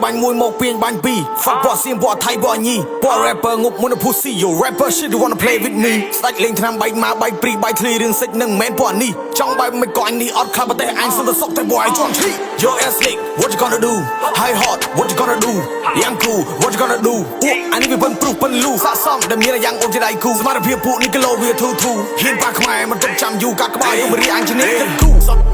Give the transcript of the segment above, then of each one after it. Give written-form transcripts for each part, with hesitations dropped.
បាញ់មួយមកពីបាញ់ពីរ Fuck បោះសៀមបោះថៃបោះញីបោះ rapper ងប់មុន pussy yo rapper shit you wanna play with me ស្ដាច់លេងឆ្នាំបែកមកបែកព្រីបែកធ្លីរឿងសិចនឹងមិនមែនបោះនេះចង់បែបមិនក៏អញនេះអត់ខ្លះតែអញសុំតែសុកតែ boy ជន់ឈី Yo ass slick what you gonna do high hot what you gonna do young cool what you gonna do អានេះវាពឹងព្រុសពឹងលូសាកសមដែលមានយ៉ាងអូនជាដៃគូសមត្ថភាពពួកនេះគីឡូវាធូហ៊ានបាក់ខ្មែរមិនទុកចាំយូរកាត់ក្បាលយករៀងអញជានេះគូ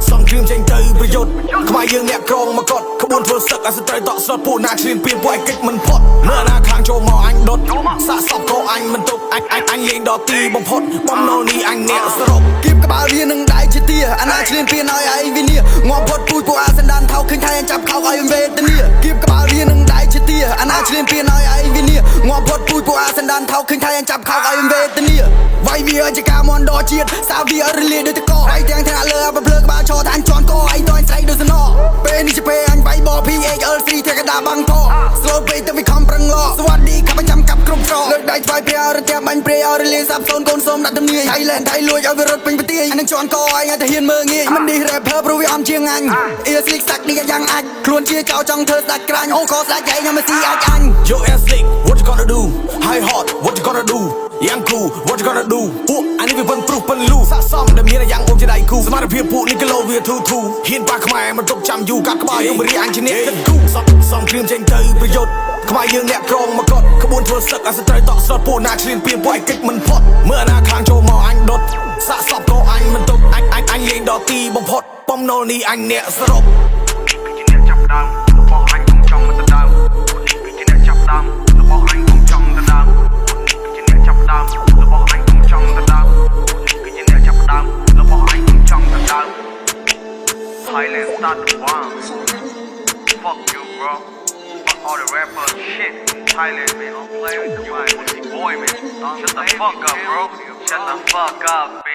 សំគ្រាមចេញទៅប្រយុទ្ធខ្មែរយើងអ្នកក្រងមកកត់ក្បួនធ្វើសឹកឲ្យស្ត្រីតក់ស្លុតពួកណាឈ្លានពានពួកឯកិច្ចមិនផុតមើលណាខាងចូលមកអញដុតសាកសពក៏អញមិនទុកអញលេងដល់ទីបំផុតបំណុលនេះអញអ្នកសរុបគៀបក្បាលវានឹងដៃជាទាអាណាឈ្លានពានឲ្យឯងវិនាងាប់ផុតពូជពួកអាសណ្ដានថោឃើញថៃអញចាប់ខោឲ្យវេទនាគៀបក្បាលវានឹងដៃជាទាអាណាឈ្លានពានឲ្យឯងវិនាងាប់ផុតពូជពួកអាសណ្ដានថោឃើញថៃអញចាប់ខោឲ្យវេទនាវាយវាជាការមន់ដកជាតិសាវារលាដូចតកឯងទាំងថ្នាក់លើបើភ្លើក្បាលឈរតែអញជន់កឯងតើអញស្រីដូចសណពេលនេះជាពេលអញវាយបោ PHLC តែកដាបាំងថោស្លូពេកទៅវាខំប្រឹងឡសวัสดีខាប់ចាំកាប់គ្រប់ស្រលើកដៃថ្វាយព្រះរទាំងបាញ់ព្រះអរលាសាប់សូនកូនសូមដាក់ទំនាយថៃឡែនថៃលួចឲ្យវារត់ពេញប្រទេសអានឹងជន់កឯងឲ្យតែហ៊ានមើងងាយមិននេះ rapper ព្រោះវាអំជាងអញអៀស្លីកសាក់នេះយ៉ាងអាចខ្លួនជាចៅចង់ធ្វើស្ដាច់ក្រាញ់អូខស្ដាច់ឯងខ្ញុំមិនស៊ីអាចអញ Yo ass slick what you gonna do high hot what you gonna do young cool what you gonna do អានេះវាពឹងព្រុសពឹងលូសាកសមដែលមានយ៉ាងអូនជាដៃគូសមត្ថភាពពួកនេះគីឡូវាធូហ៊ានបាក់ខ្មែរមិនទុកចាំយូរកាត់ក្បាលយករៀងអញជានេះគូសំគ្រាមចេញទៅប្រយុទ្ធខ្មែរយើងអ្នកក្រងមកកត់ក្បួនធ្វើសឹកឲ្យស្ត្រីតក់ស្លុតពួកណាឈ្លានពានពួកឯកិច្ចមិនផុតមើលណាខាងចូលមកអញដុតសាកសពក៏អញមិនទុកអញលេងដល់ទីបំផុតបំណុលនេះអញអ្នកសរុបគឺជាអ្នកចាប់ដើមរបស់អញកុំចង់មកទៅដើមគឺជាអ្នកចាប់ដើមរបស់អញកុំចង់ទៅដើមគឺជាអ្នកចាប់ដើមរបស់អញកុំចង់ទៅដើមគឺជាអ្នកចាប់ដើមរបស់អញកុំចង់ទៅដើម Thailand start the war Fuck you bro Fuck all the rapper shit Thailand man don't play with the boy man Shut the fuck up bro Shut the fuck up